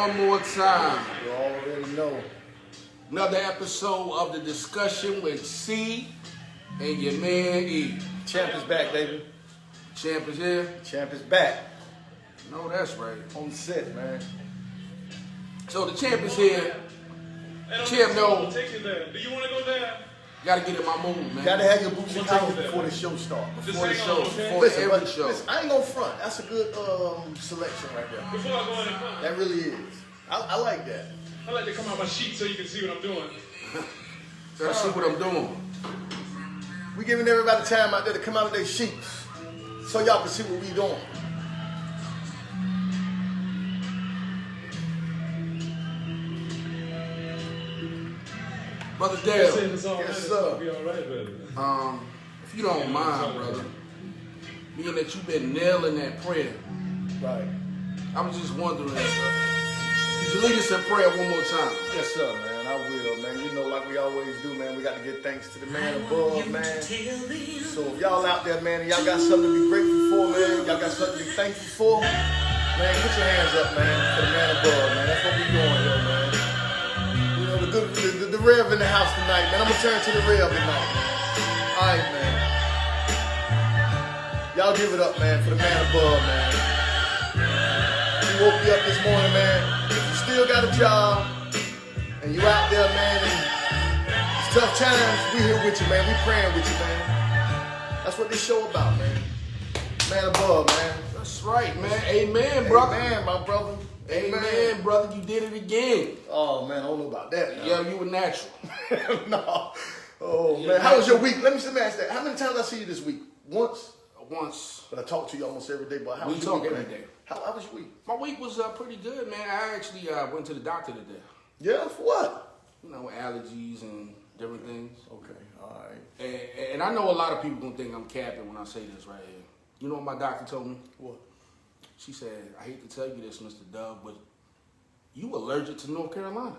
one more time. You already know. Another episode of The Discussion with C and your man E. Champ is back, baby. Champ is here? Champ is back. No, that's right. On the set, man. So the champ is here. Champ, no. Take you there. Do you want to go there? Gotta get in my mood, man. Gotta have your boots and house before the show starts. Before the show. Before Listen, every show. listen, I ain't gonna front. That's a good selection right there. Before I go in the front, That really is. I like that. I like to come out my sheet so you can see what I'm doing. Gotta see what I'm doing. We giving everybody time out there to come out of their sheets so y'all can see what we doing. Brother Yes, Dale, it's all right. Yes, It's sir. gonna be all right, baby. if you don't mind, brother, being that you've been nailing that prayer, Right. I was just wondering, could you lead us in prayer one more time? Yes, sir, man. I will, man. You know, like we always do, man. We got to give thanks to the man above, man. So if y'all out there, man, and y'all got something to be grateful for, man, y'all got something to be thankful for, man, put your hands up, man, for the man above, man. That's what we doing here, man. You know, the Rev in the house tonight, man. I'm going to turn to the Rev tonight, man. All right, man. Y'all give it up, man, for the man above, man. He woke you up this morning, man. If you still got a job, and you out there, man, and it's tough times, we here with you, man. We praying with you, man. That's what this show about, man. Man above, man. That's right, man. Amen, brother. Amen, my brother. Amen, brother. You did it again. Oh, man, I don't know about that now. Yo, you were natural. No. Oh, man. How was your week? Let me ask that. How many times I see you this week? Once? Once. But I talk to you almost every day, but how We was your talk week, every man? day. How was your week? My week was pretty good, man. I actually went to the doctor today. Yeah, for what? You know, allergies and different things. Okay, all right. And I know a lot of people gonna think I'm capping when I say this right here. You know what my doctor told me? What? She said, I hate to tell you this, Mr. Dove, but you allergic to North Carolina.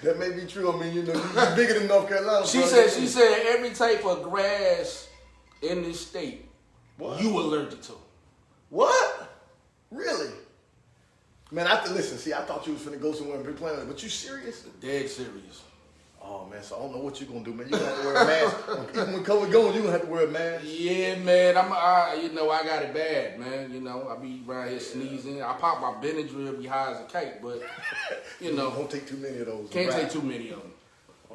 That may be true. I mean, you know, you're bigger than North Carolina. She brother. said every type of grass in this state, What? you allergic to. What? Really? Man, listen, see, I thought you was finna go somewhere and be playing with it, but you serious? Dead serious. Oh, man, so I don't know what you're gonna do, man. You're gonna have to wear a mask. Even when COVID going, you're gonna have to wear a mask. Yeah, man. I got it bad, man. You know, I be around here sneezing. I pop my Benadryl, be high as a kite, but you know, Don't take too many of those. can't right? take too many of them.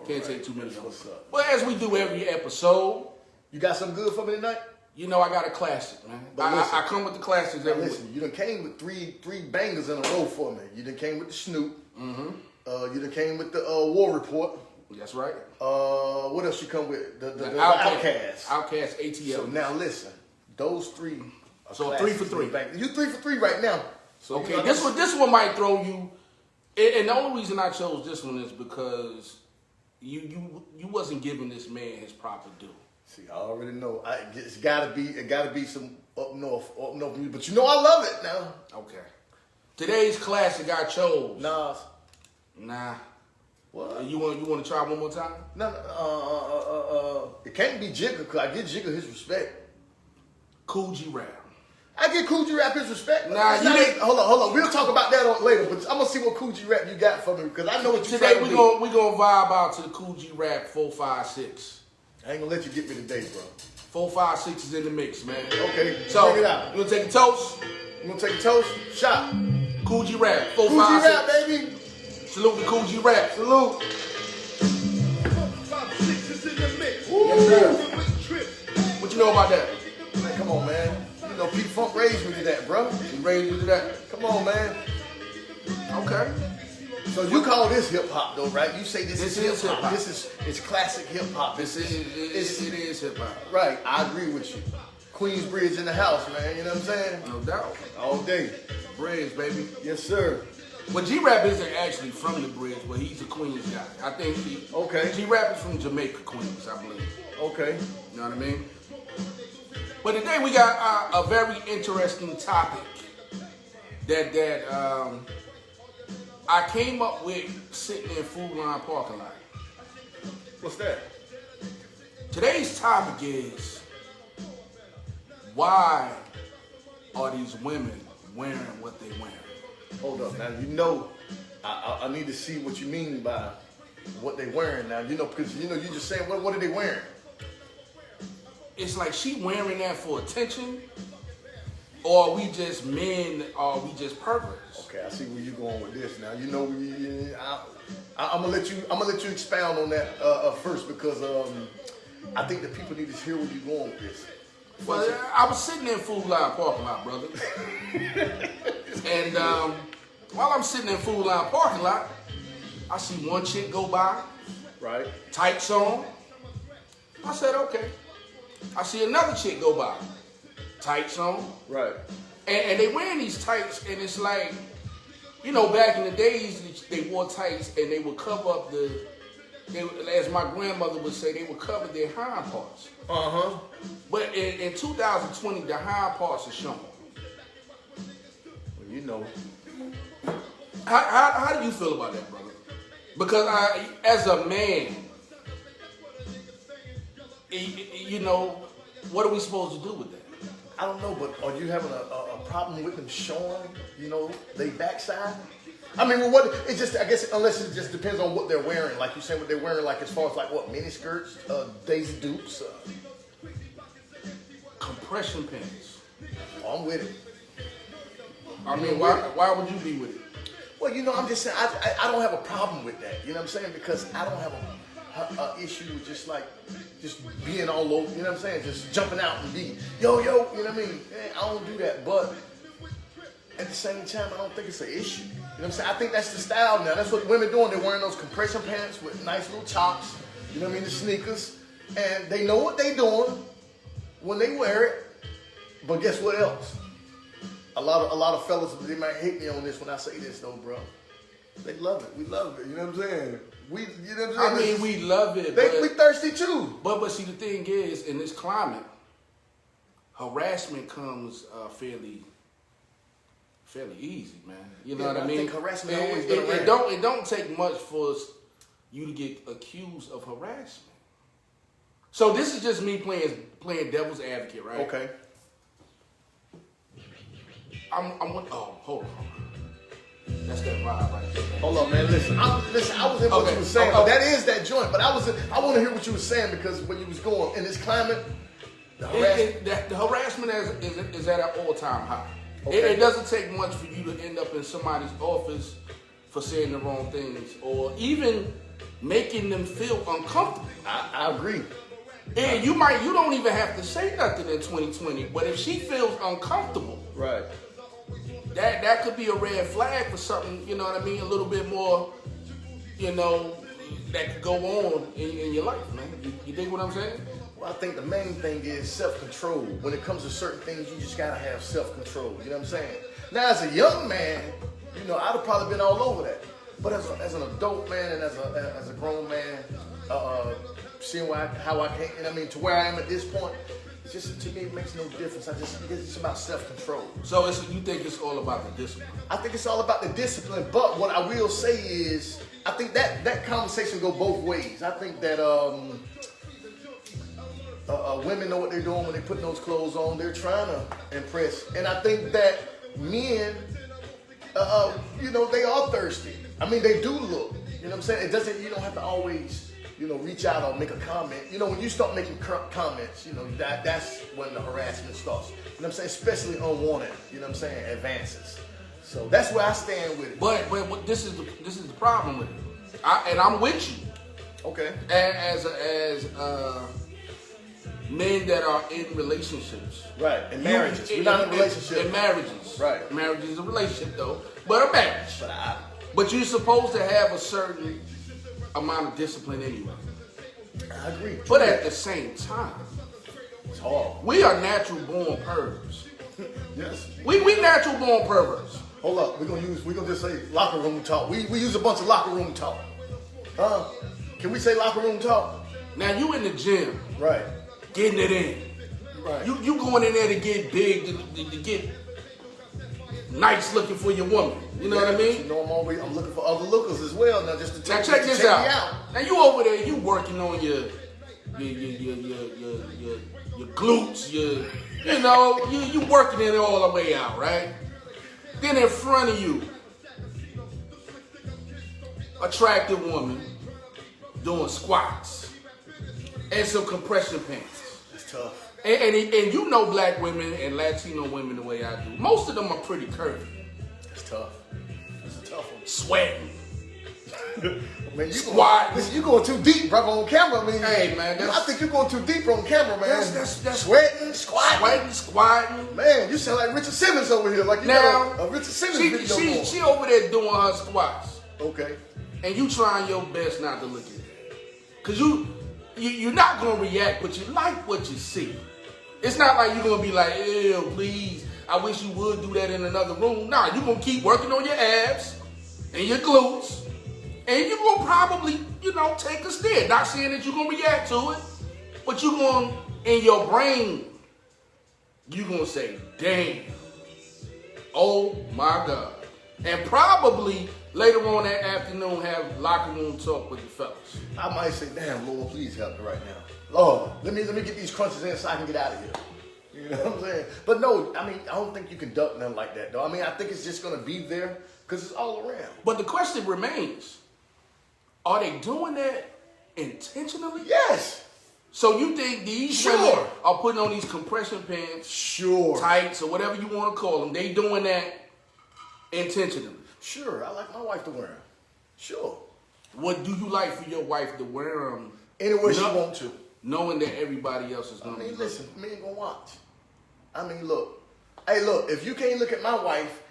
Can't take too many of them. What's up? But as we do every episode, You got something good for me tonight? you know, I got a classic, man. But listen. I come with the classics every week. Listen, you done came with three bangers in a row for me. You done came with the Snoop. Mm-hmm. You done came with the War Report. That's right. What else you come with? The Outkast. Outkast. Outkast, ATL. So now listen, those three are So classics. 3 for 3. You 3 for 3 right now. So Okay, you know, this one might throw you. And the only reason I chose this one is because you wasn't giving this man his proper due. See, I already know. It gotta be some up north music. But you know I love it now. Okay. Today's classic I chose. Nas. Nah. What? You want to try one more time? No. It can't be Jigga because I give Jigga his respect. Kool G Rap. I give Kool G Rap his respect. Nah, It's you not- didn't- Hold on. We'll talk about that later. But I'm gonna see what Kool G Rap you got for me because I know what you Today trying to we do. gonna vibe out to the Kool G Rap 456. I ain't gonna let you get me today, bro. 456 is in the mix, man. Okay, So bring it out. you gonna take a toast? You gonna take a toast? Shot. Kool G Rap Kool G 456. Rap, baby. Salute to Kool G Rap. Salute. 5-6 is in the mix. Yes, sir. What you know about that? Man, come on, man. You know, Pete Funk raised me to that, bro. You ready to do that? Come on, man. Okay. So you call this hip hop, though, right? You say this is is hip hop. hip-hop. It's classic hip hop. It is hip hop. Right. I agree with you. Queensbridge in the house, man. You know what I'm saying? No doubt. All day. Bridge, baby. Yes, sir. But G Rap isn't actually from the Bridge, but he's a Queens guy. I think Okay. G Rap is from Jamaica, Queens, I believe. Okay. You know what I mean? But today we got a very interesting topic that I came up with sitting in Food Line parking lot. What's that? Today's topic is, why are these women wearing what they wearing? Hold up now. You know, I need to see what you mean by what they wearing now. You know, because you just saying what are they wearing? It's like she wearing that for attention, or are we just men, or are we just perverts? Okay, I see where you going with this now. You know, I'm gonna let you expound on that first because I think that people need to hear where you're going with this. Well, I was sitting in Food Line parking lot, brother, and while I'm sitting in Food Line parking lot, I see one chick go by, right? tights on. I said, okay. I see another chick go by, tights on. Right. And they wearing these tights, and it's like, you know, back in the days, they wore tights, and they would cover up as my grandmother would say, they would cover their hind parts. Uh-huh. But in 2020, the hind parts are shown. Well, you know. How do you feel about that, brother? Because as a man, you know, what are we supposed to do with that? I don't know, but are you having a problem with them showing, you know, they backside? I mean, well, I guess, unless it just depends on what they're wearing. Like you saying what they're wearing, like as far as like what, mini skirts, Daisy Dukes? Compression pants. Oh, I'm with it. I mean, why would you be with it? Well, you know, I'm just saying, I don't have a problem with that. You know what I'm saying? Because I don't have a issue with just being all over, you know what I'm saying? Just jumping out and be, yo, you know what I mean? I don't do that, but at the same time, I don't think it's an issue. You know what I'm saying? I think that's the style now. That's what women doing. They're wearing those compression pants with nice little chops, you know what I mean, the sneakers, and they know what they're doing when they wear it, but guess what else? A lot of fellas, they might hate me on this when I say this though, bro. They love it. We love it. You know what I'm saying? You know what I'm saying? I mean, we love it. We thirsty too. But see, the thing is, in this climate, harassment comes fairly easy, man. You know what I mean? I think harassment always been around. It don't take much for you to get accused of harassment. So this is just me playing devil's advocate, right? Okay. Hold on. That's that vibe right there. Hold on, man. Listen, I was in what you were saying. Okay. That is that joint. But I want to hear what you were saying because when you was going in this climate, the harassment is at an all-time high. Okay. It doesn't take much for you to end up in somebody's office for saying the wrong things or even making them feel uncomfortable. I agree. And you don't even have to say nothing in 2020, but if she feels uncomfortable, right, that could be a red flag for something, you know what I mean, a little bit more, you know, that could go on in your life, man. You dig what I'm saying? Well, I think the main thing is self-control. When it comes to certain things, you just gotta have self-control. You know what I'm saying? Now, as a young man, you know, I'd have probably been all over that. But as an adult man and as a grown man, seeing how I came, and I mean, to where I am at this point, it's just, to me, it makes no difference. It's about self-control. So you think it's all about the discipline? I think it's all about the discipline, but what I will say is, I think that conversation go both ways. I think that women know what they're doing when they put those clothes on. They're trying to impress. And I think that men, you know, they are thirsty. I mean, they do look. You know what I'm saying? You don't have to always, you know, reach out or make a comment. You know, when you start making comments, you know, that's when the harassment starts. You know what I'm saying? Especially unwanted, you know what I'm saying, advances. So that's where I stand with it. But this is the problem with it. I'm with you. Okay. As men that are in relationships. Right. In marriages. We're not in a relationship. In marriages. Right. Marriage is a relationship though. But a marriage. But you're supposed to have a certain amount of discipline anyway. I agree. But at the same time, it's hard. We are natural born perverts. Yes. We natural born perverts. Hold up. We're gonna just say locker room talk. We use a bunch of locker room talk. Can we say locker room talk? Now you in the gym. Right. Getting it in. Right. You going in there to get big, to get nice looking for your woman. You know what I mean? You know, I'm looking for other lookers as well now, just to check this out. Now you over there, you working on your glutes, you know, you working it all the way out, right? Then in front of you, attractive woman doing squats and some compression pants. It's tough. And you know black women and Latino women the way I do. Most of them are pretty curvy. It's tough. It's a tough one. Sweating. Man, you Squatting. Listen, you going too deep, brother, on camera. I mean, Hey, man, I think you're going too deep on camera, man. That's sweating, squatting. Squatting. Man, you sound like Richard Simmons over here. Like you Now, got a Richard Simmons video. she over there doing her squats. Okay. And you trying your best not to look at that. Because you're not going to react, but you like what you see. It's not like you're going to be like, ew, please, I wish you would do that in another room. Nah, you're going to keep working on your abs and your glutes. And you're going to probably, take a stare. Not saying that you're going to react to it, but you're going, in your brain, you're going to say, damn, oh my God. And probably later on that afternoon have locker room talk with the fellas. I might say, damn, Lord, please help me right now. Lord, let me get these crunches in so I can get out of here. You know what I'm saying? But no, I mean, I don't think you can duck nothing like that, though. I mean, I think it's just going to be there because it's all around. But the question remains, are they doing that intentionally? Yes. So you think these women are putting on these compression pants, tights, or whatever you want to call them, they doing that intentionally? Sure, I like my wife to wear them. Sure. What do you like for your wife to wear them? Anywhere she want to. Knowing that everybody else is going to be listen, me ain't going to watch. I mean, look. Hey, look, if you can't look at my wife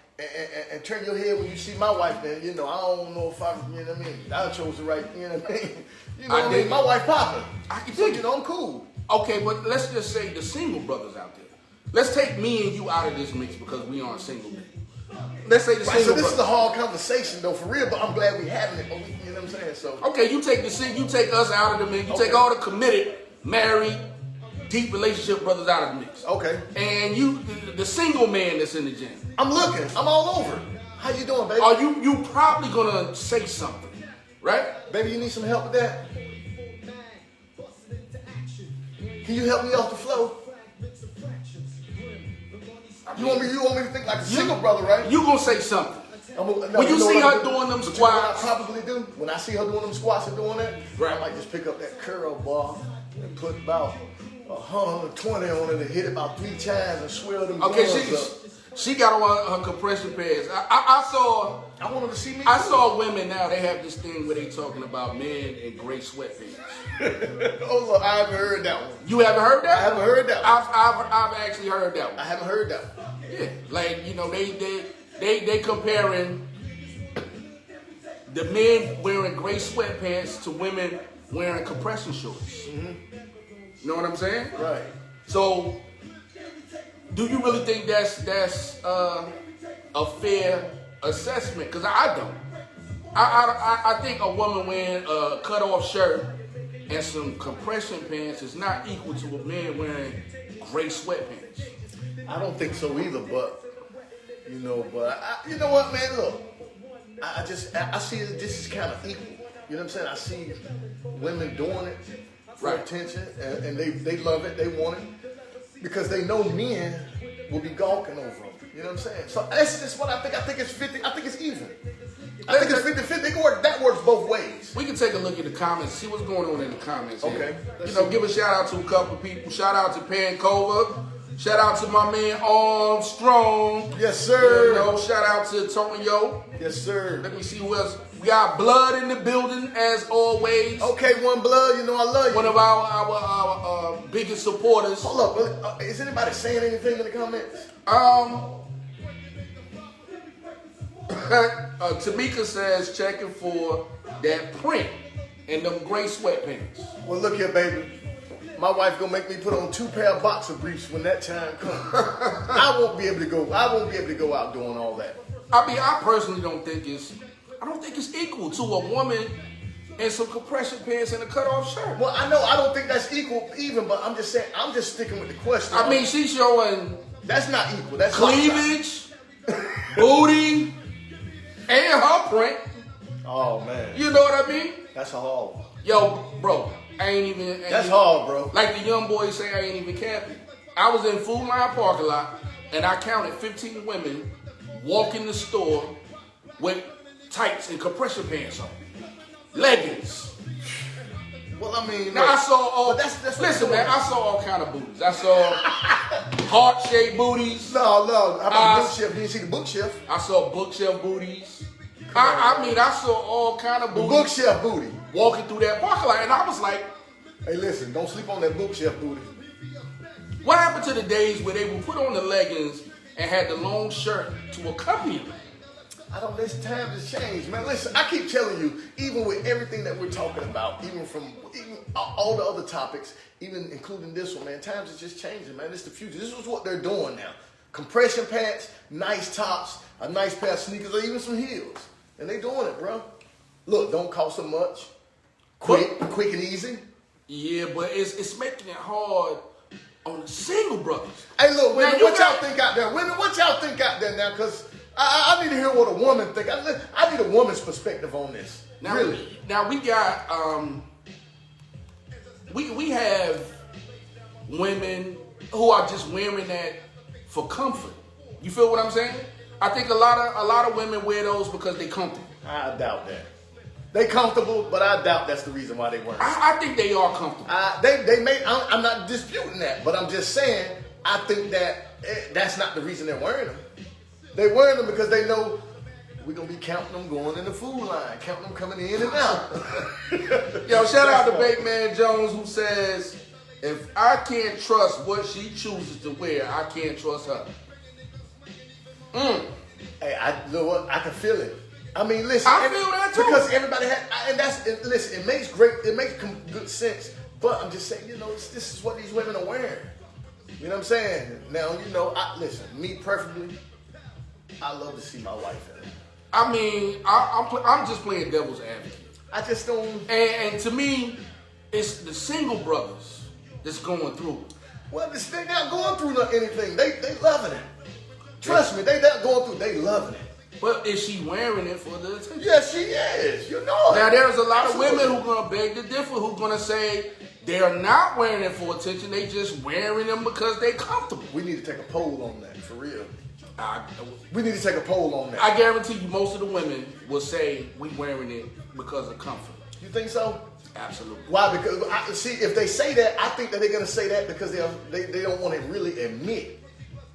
and turn your head when you see my wife, then, I don't know if I'm, you know what I mean? I chose the right, you know what I mean? You know what I mean? My wife popping. I can so, dig it. I'm cool. Okay, but let's just say the single brothers out there. Let's take me and you out of this mix because we aren't single men. Let's say the single So this brothers. is a hard conversation, though, for real, but I'm glad we having it. You know what I'm saying? So okay, you take us out of the mix. You take all the committed, married, deep relationship brothers out of the mix. Okay. And you, the single man that's in the gym. I'm looking. I'm all over. How you doing, baby? Are you probably gonna say something, right? Baby, you need some help with that? Can you help me off the flow? You want me to think like a single brother, right? You gonna say something. When you see her doing them squats. What I probably do? When I see her doing them squats and doing that, right. I might just pick up that curl bar and put about 120 on it and hit it about 3 times and swell them okay, guns up. She got on her compression pads. I want her to see me. I saw women now, they have this thing where they talking about men in gray sweatpants. Oh, look, I haven't heard that one. You haven't heard that? I haven't heard that one. I've actually heard that one. I haven't heard that one. Yeah, like, they comparing the men wearing gray sweatpants to women wearing compression shorts. Mm-hmm. You know what I'm saying? Right. So, do you really think that's a fair assessment? Because I don't. I think a woman wearing a cut-off shirt and some compression pants is not equal to a man wearing gray sweatpants. I don't think so either, but you know what, man? Look, I see this is kind of equal. You know what I'm saying? I see women doing it for attention, and they love it, they want it, because they know men will be gawking over them. You know what I'm saying? So that's just what I think. I think it's 50. I think it's even. I think it's 50-50. That works both ways. We can take a look at the comments, see what's going on in the comments. Okay. Give a shout out to a couple of people. Shout out to Pancova. Shout out to my man Armstrong. Yes, sir. Shout out to Tonyo. Yes, sir. Let me see who else. We got Blood in the building, as always. Okay, One Blood, I love you. One of our biggest supporters. Hold up, is anybody saying anything in the comments? Tamika says checking for that print in them gray sweatpants. Well, look here, baby. My wife gonna make me put on 2 pair of boxer briefs when that time comes. I won't be able to go out doing all that. I mean, I personally don't think it's equal to a woman in some compression pants and a cut-off shirt. Well, I know I don't think that's even, but I'm just saying, I'm just sticking with the question. I mean, she's showing that's not equal. That's cleavage, booty, and her print. Oh man. You know what I mean? That's hard. Yo, bro, that's hard, bro. Like the young boys say, I ain't even capping. I was in Food Line parking lot, and I counted 15 women walk in the store with tights and compression pants on. leggings. Well, I mean, Now I saw all. but that's what listen, you're man, doing. I saw all kind of booties. I saw heart-shaped booties. No. How about the bookshelf? You didn't see the bookshelf? I saw bookshelf booties. I mean, I saw all kind of The booties bookshelf booty. walking through that parking lot, and I was like, Hey, listen, don't sleep on that bookshelf booty. what happened to the days where they would put on the leggings and had the long shirt to accompany them? I don't. This time has changed, man. Listen, I keep telling you, even with everything that we're talking about, even all the other topics, even including this one, man, times is just changing, man. It's the future. This is what they're doing now. Compression pants, nice tops, a nice pair of sneakers, or even some heels. And they doing it, bro. Look, don't cost so much. Quick and easy. Yeah, but it's making it hard on the single brothers. Hey, look, women, Now, what y'all think out there? Women, what y'all think out there now? Because I need to hear what a woman think. I need a woman's perspective on this. Now, Really. Now we got we have women who are just wearing that for comfort. You feel what I'm saying? I think a lot of women wear those because they comfortable. I doubt that. They comfortable, but I doubt that's the reason why they wearing it. I think they are comfortable. They may. I'm not disputing that, but I'm just saying I think that that's not the reason they're wearing them. They're wearing them because they know we're gonna be counting them going in the food line, counting them coming in and out. Yo, shout out to Big Man Jones who says, if I can't trust what she chooses to wear, I can't trust her. Hey, you know what? I can feel it. I mean, listen. I feel that too. Because everybody listen. It makes good sense. But I'm just saying, this is what these women are wearing. You know what I'm saying? Now, listen. Me preferably, I love to see my wife in it. I mean, I'm just playing devil's advocate. I just don't. And to me, it's the single brothers that's going through it. Well, they're not going through anything. They loving it. Trust me, they not going through. They loving it. But is she wearing it for the attention? Yes, she is. You know it. Now, there's a lot Absolutely. of women who going to beg to differ, who going to say they're not wearing it for attention. They just wearing them because they comfortable. We need to take a poll on that, for real. I We need to take a poll on that. I guarantee you most of the women will say we wearing it because of comfort. You think so? Absolutely. Why? Because if they say that, I think that they're gonna say that because they don't want to really admit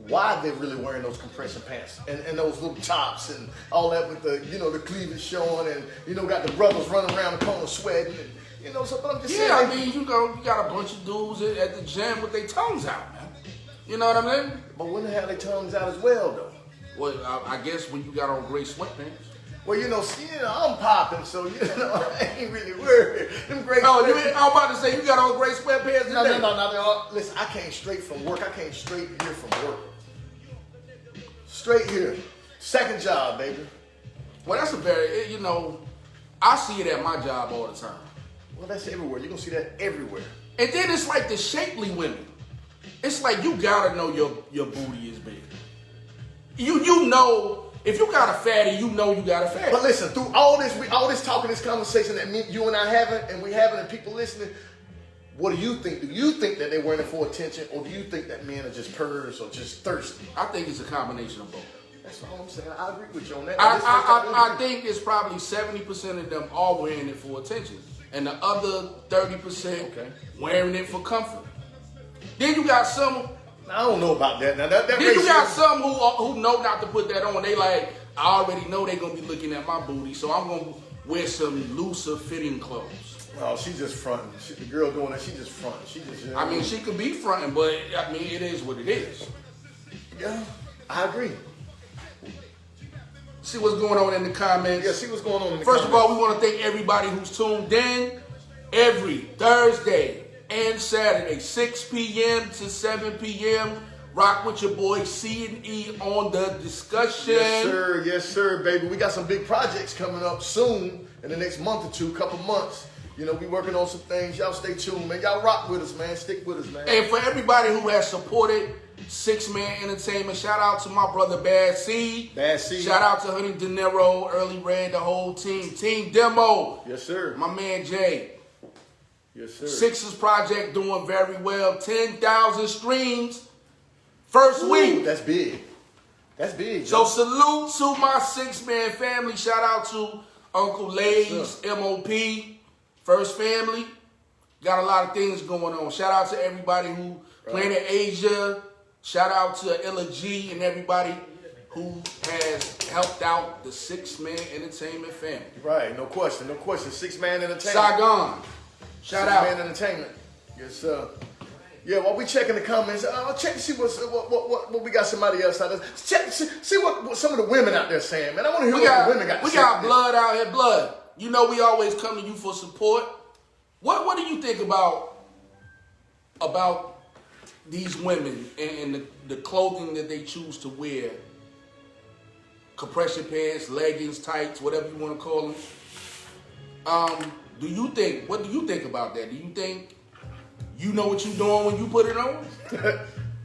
why they're really wearing those compression pants and those little tops and all that with the cleavage showing and got the brothers running around the corner sweating and so. But I'm just saying. Yeah, I mean, you got a bunch of dudes at the gym with their tongues out, man. You know what I mean? But women have their tongues out as well, though. Well, I guess when you got on gray sweatpants. Well, I'm popping, so I ain't really worried. Them great. Oh, I'm about to say you got on gray sweatpants today. No. Listen, I came straight from work. I came straight here from work. Straight here. Second job, baby. Well, that's a very, I see it at my job all the time. Well, that's everywhere. You're going to see that everywhere. And then it's like the shapely women. It's like you gotta know your booty is big. You know, if you got a fatty, you know you got a fatty. But listen, through all this talking, this conversation that you and I having, and people listening, what do you think? Do you think that they're wearing it for attention, or do you think that men are just pervs or just thirsty? I think it's a combination of both. That's all I'm saying. I agree with you on that. I think it's probably 70% of them are wearing it for attention, and the other 30% wearing it for comfort. Then you got some. I don't know about that. Now that Then you got some who know not to put that on. They like, I already know they gonna be looking at my booty, so I'm gonna wear some looser fitting clothes. Oh, she just fronting. The girl doing that, she just fronting. She just. I mean, she could be fronting, but I mean, it is what it is. Yeah, I agree. See what's going on in the comments. Yeah, see what's going on in the First comments. of all, we want to thank everybody who's tuned in every Thursday and Saturday, 6 p.m. to 7 p.m. Rock with your boy C&E on the discussion. Yes, sir, baby. We got some big projects coming up soon in the next month or two, couple months. We working on some things. Y'all stay tuned, man. Y'all rock with us, man. Stick with us, man. And for everybody who has supported Six Man Entertainment, shout out to my brother Bad C. Shout out to Honey De Niro, Early Red, the whole team. Team Demo. Yes, sir. My man Jay. Yes, sir. Sixers project doing very well. 10,000 streams first week. That's big. That's big. So salute to my 6-man family. Shout out to Uncle Lay's, MOP, First Family. Got a lot of things going on. Shout out to everybody who Planet Asia. Shout out to Illa G and everybody who has helped out the 6-Man Entertainment family. Right, no question. 6-Man Entertainment. Saigon. Shout out. 6-Man Entertainment. Yes, sir. Yeah, while we checking the comments, I'll check to see what we got somebody else out there. Check see what some of the women out there saying, man. I want to hear what the women got to say. We got Blood out here, Blood. You know we always come to you for support. What do you think about these women and the clothing that they choose to wear? Compression pants, leggings, tights, whatever you want to call them. What do you think about that? Do you think you know what you're doing when you put it on?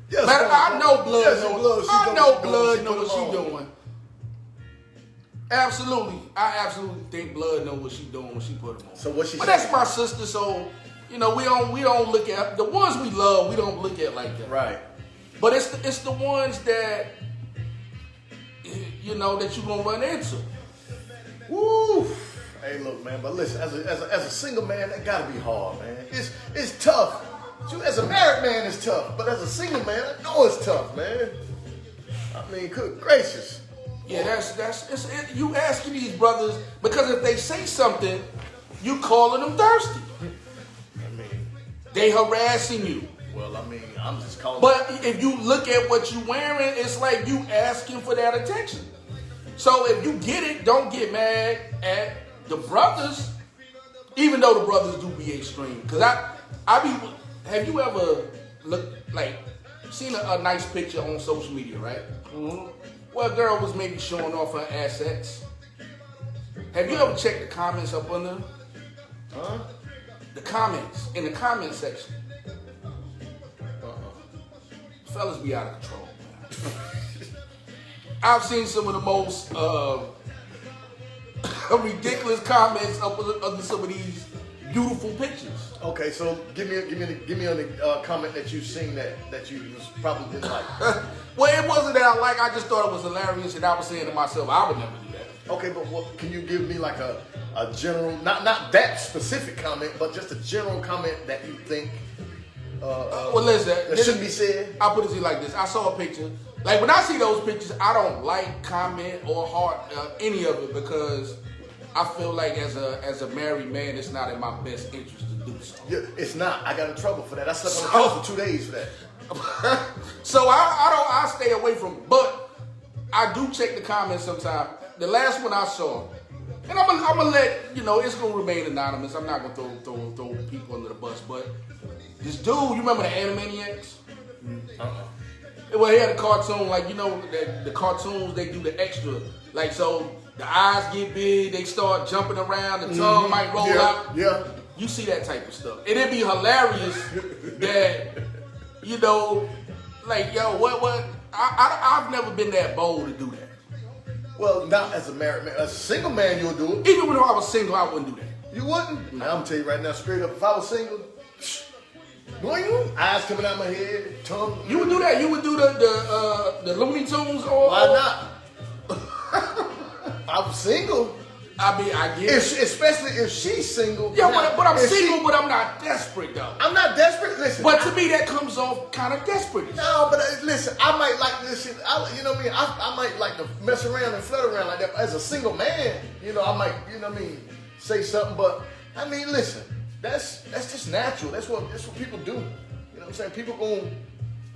Yes, I know Blood yes, knows. I know Blood knows what she's doing. Absolutely. I absolutely think Blood knows what she's doing when she put them on. So what she But saying? that's my sister, so we don't look at the ones we love, we don't look at like that. Right. But it's the ones that that you're gonna run into. Woo! Hey, look, man. But listen, as a single man, that gotta be hard, man. It's tough. As a married man, it's tough. But as a single man, I know it's tough, man. I mean, good gracious. Yeah, you asking these brothers because if they say something, you calling them thirsty. I mean, They harassing you. well, I mean, I'm just calling. But if you look at what you wearing, it's like you asking for that attention. So if you get it, don't get mad at the brothers, even though the brothers do be extreme. Cause have you ever seen a nice picture on social media, right? Mm-hmm. Well, a girl was maybe showing off her assets. Have you ever checked the comments up under? Huh? The comments, in the comment section. Fellas be out of control, man. I've seen some of the most ridiculous comments up under some of these beautiful pictures. Okay, so give me on the comment that you've seen that you was probably didn't like. Well, it wasn't that I like. I just thought it was hilarious, and I was saying to myself, I would never do that. Okay, but can you give me like a general, not that specific comment, but just a general comment that you think Well, listen, that shouldn't be said? I'll put it to you like this. I saw a picture. Like, when I see those pictures, I don't like, comment, or heart any of it because I feel like as a married man, it's not in my best interest to do so. Yeah, it's not. I got in trouble for that. I slept on the couch for 2 days for that. So I stay away from it. But I do check the comments sometimes. The last one I saw, and I'm gonna let it's gonna remain anonymous. I'm not gonna throw people under the bus. But this dude, you remember the Animaniacs? Well, he had a cartoon, the cartoons, they do the extra. Like, so the eyes get big, they start jumping around, the tongue might roll out. Yeah. You see that type of stuff. And it'd be hilarious that, what? I've never been that bold to do that. Well, not as a married man. As a single man, you'll do it. Even when I was single, I wouldn't do that. You wouldn't? Now, I'm going to tell you right now, straight up, if I was single, boing, eyes coming out my head, tongue. You would do that? You would do the Looney Tunes or... Why not? I was single. I mean, I guess. Especially if she's single. Yeah, now, but I'm single, but I'm not desperate, though. I'm not desperate. Listen. But to me, that comes off kind of desperate. No, but listen, I might like this shit. You know what I mean? I might like to mess around and flirt around like that. As a single man, I might, say something. But I mean, listen, that's just natural. That's what people do. You know what I'm saying? People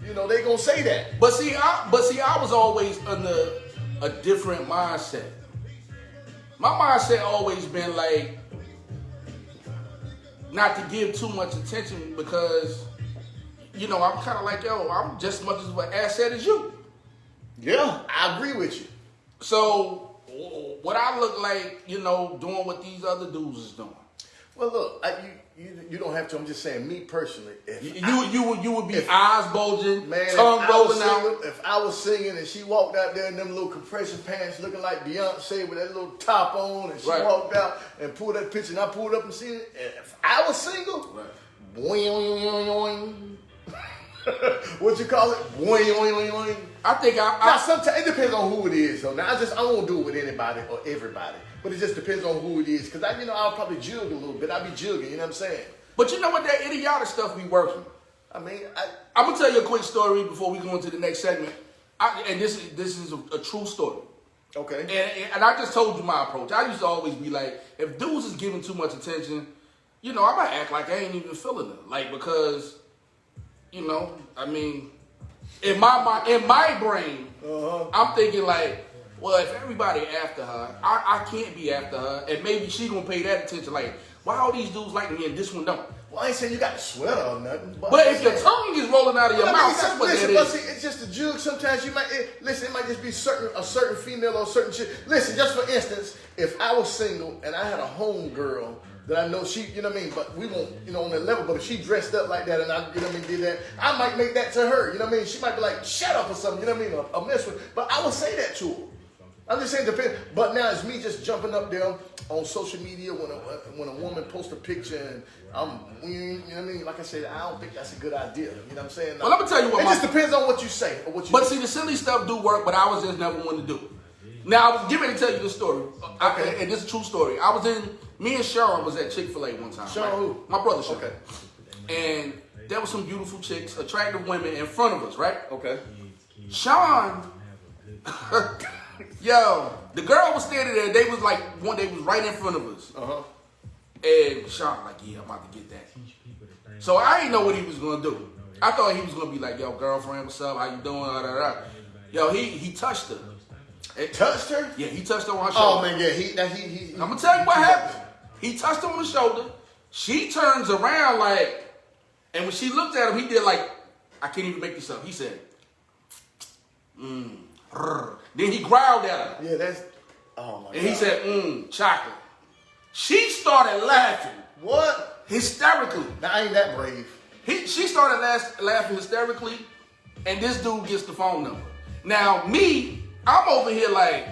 they gonna say that. But see, I was always under a different mindset. My mindset always been like not to give too much attention because, I'm kind of like, I'm just as much of an asset as you. Yeah, I agree with you. So what I look like, doing what these other dudes is doing. Well, look, you don't have to. I'm just saying, me personally, You would be eyes bulging, man, tongue rolling out. If I was singing and she walked out there in them little compression pants looking like Beyonce with that little top on, and she walked out and pulled that picture, and I pulled up and seen it, and if I was single, boing, What you call it? Boing, oing, oing, oing. I think Now, sometimes it depends on who it is. So now I won't do it with anybody or everybody, but it just depends on who it is. Cause I'll probably jug a little bit. I'll be jugging. You know what I'm saying? But you know what? That idiotic stuff be working. I mean, I'm gonna tell you a quick story before we go into the next segment. And this is a true story. okay. And I just told you my approach. I used to always be like, if dudes is giving too much attention, I might act like I ain't even feeling it. Like, because, I mean, in my brain, I'm thinking like, well, if everybody after her, I can't be after her, and maybe she gonna pay that attention. Like, why all these dudes like me and this one don't? Well, I ain't saying you got to sweat or nothing. But if your tongue is rolling out of your mouth, that's what that is. See, it's just a jug. Sometimes you might listen. It might just be a certain female or a certain shit. Listen, just for instance, if I was single and I had a home girl that I know she, but we won't, on that level. But if she dressed up like that and I, did that, I might make that to her. She might be like, shut up or something. Or mess with. But I would say that to her. I'm just saying, depend. But now it's me just jumping up there on social media when a woman posts a picture and like I said, I don't think that's a good idea. You know what I'm saying? Well, let me tell you what. It just depends on what you say or what you. But see, the silly stuff do work, but I was just never one to do it. Now I was getting ready to tell you this story, and this is a true story. Me and Sean was at Chick-fil-A one time. Sean who? My brother Sean. Okay. And there were some beautiful chicks, attractive women in front of us, right? Okay. Sean. Yo, the girl was standing there. They was right in front of us. And Sean like, yeah, I'm about to get that. So I didn't know what he was gonna do. I thought he was gonna be like, yo, girlfriend, what's up? How you doing? Yo, he touched her. Touched her? Yeah, he touched her on her shoulder. Oh man, yeah, he. I'm gonna tell you what happened. He touched her on the shoulder. She turns around and when she looked at him, he did like, I can't even make this up. He said, Then he growled at her. Yeah, that's. Oh my God. And he said, chocolate. She started laughing. What? Hysterically. Now, I ain't that brave. She started laughing hysterically, and this dude gets the phone number. Now, I'm over here like.